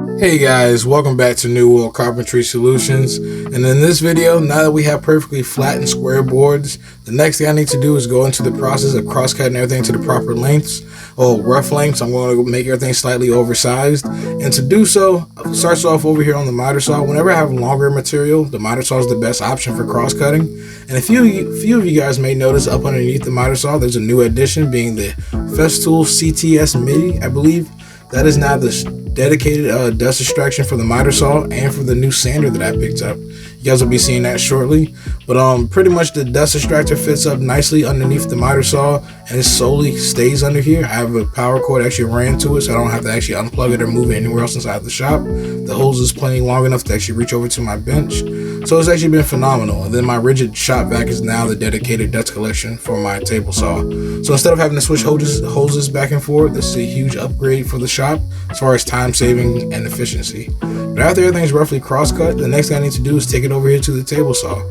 Hey guys, welcome back to New World Carpentry Solutions. And in this video, now that we have perfectly flat and square boards, the next thing I need to do is go into the process of cross-cutting everything to the proper lengths, or rough lengths. I'm going to make everything slightly oversized. And to do so, it starts off over here on the miter saw. Whenever I have longer material, the miter saw is the best option for cross-cutting. And a few of you guys may notice up underneath the miter saw, there's a new addition being the Festool CTS MIDI, I believe. That is now the dedicated dust extraction for the miter saw and for the new sander that I picked up. You guys will be seeing that shortly. But pretty much the dust extractor fits up nicely underneath the miter saw, and it solely stays under here. I have a power cord actually ran to it, so I don't have to actually unplug it or move it anywhere else inside the shop. The hose is plenty long enough to actually reach over to my bench. So it's actually been phenomenal. And then my rigid shop vac is now the dedicated dust collection for my table saw. So instead of having to switch hoses back and forth, this is a huge upgrade for the shop as far as time saving and efficiency. But after everything's roughly cross-cut, the next thing I need to do is take it over here to the table saw.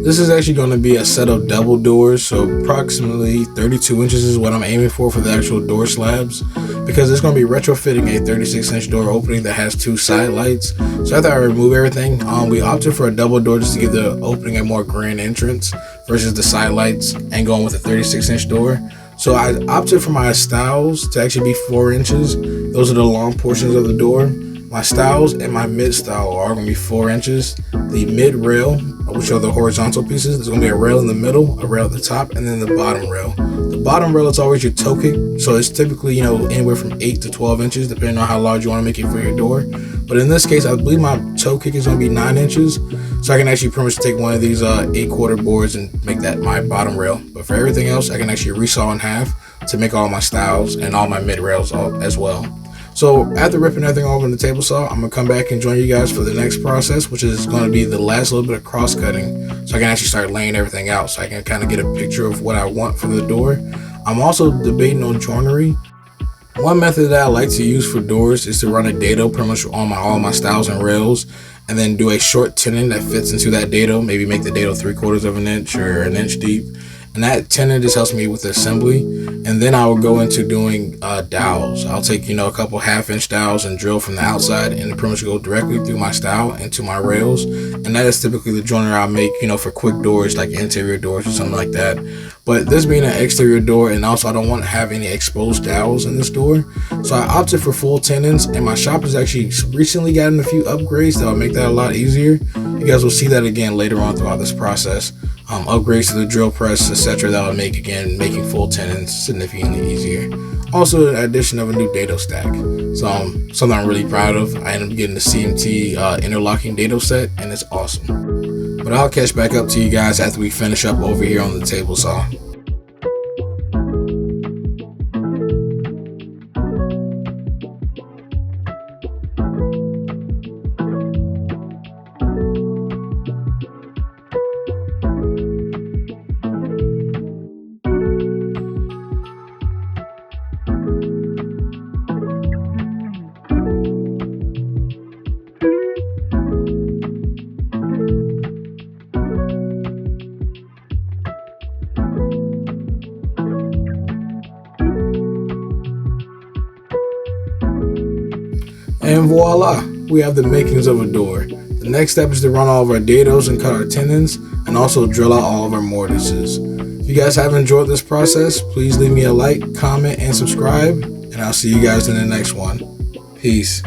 This is actually going to be a set of double doors, so approximately 32 inches is what I'm aiming for the actual door slabs, because it's going to be retrofitting a 36-inch door opening that has two side lights. So after I remove everything, we opted for a double door just to give the opening a more grand entrance versus the side lights and going with a 36-inch door. So I opted for my stiles to actually be 4 inches. Those are the long portions of the door. My stiles and my mid stile are going to be 4 inches. The mid rail, which are the horizontal pieces, there's going to be a rail in the middle, a rail at the top, and then the bottom rail. The bottom rail is always your toe kick, so it's typically, anywhere from 8 to 12 inches, depending on how large you want to make it for your door. But in this case, I believe my toe kick is going to be 9 inches, so I can actually pretty much take one of these 8-quarter boards and make that my bottom rail. But for everything else, I can actually resaw in half to make all my stiles and all my mid rails as well. So after ripping everything over in the table saw, I'm going to come back and join you guys for the next process, which is going to be the last little bit of cross cutting, so I can actually start laying everything out, so I can kind of get a picture of what I want for the door. I'm also debating on joinery. One method that I like to use for doors is to run a dado pretty much on all my stiles and rails, and then do a short tenon that fits into that dado, maybe make the dado 3/4 of an inch or an inch deep. And that tenon just helps me with the assembly. And then I will go into doing dowels. I'll take, a couple 1/2-inch dowels and drill from the outside and pretty much go directly through my stile into my rails. And that is typically the joiner I'll make, for quick doors, like interior doors or something like that. But this being an exterior door, and also I don't want to have any exposed dowels in this door, so I opted for full tenons, and my shop has actually recently gotten a few upgrades that will make that a lot easier. You guys will see that again later on throughout this process. Upgrades to the drill press, etc. that will make, again, making full tenons significantly easier. Also, the addition of a new dado stack. So something I'm really proud of. I ended up getting the CMT interlocking dado set, and it's awesome. But I'll catch back up to you guys after we finish up over here on the table saw. And voila, we have the makings of a door. The next step is to run all of our dados and cut our tenons, and also drill out all of our mortises. If you guys have enjoyed this process, please leave me a like, comment, and subscribe, and I'll see you guys in the next one. Peace.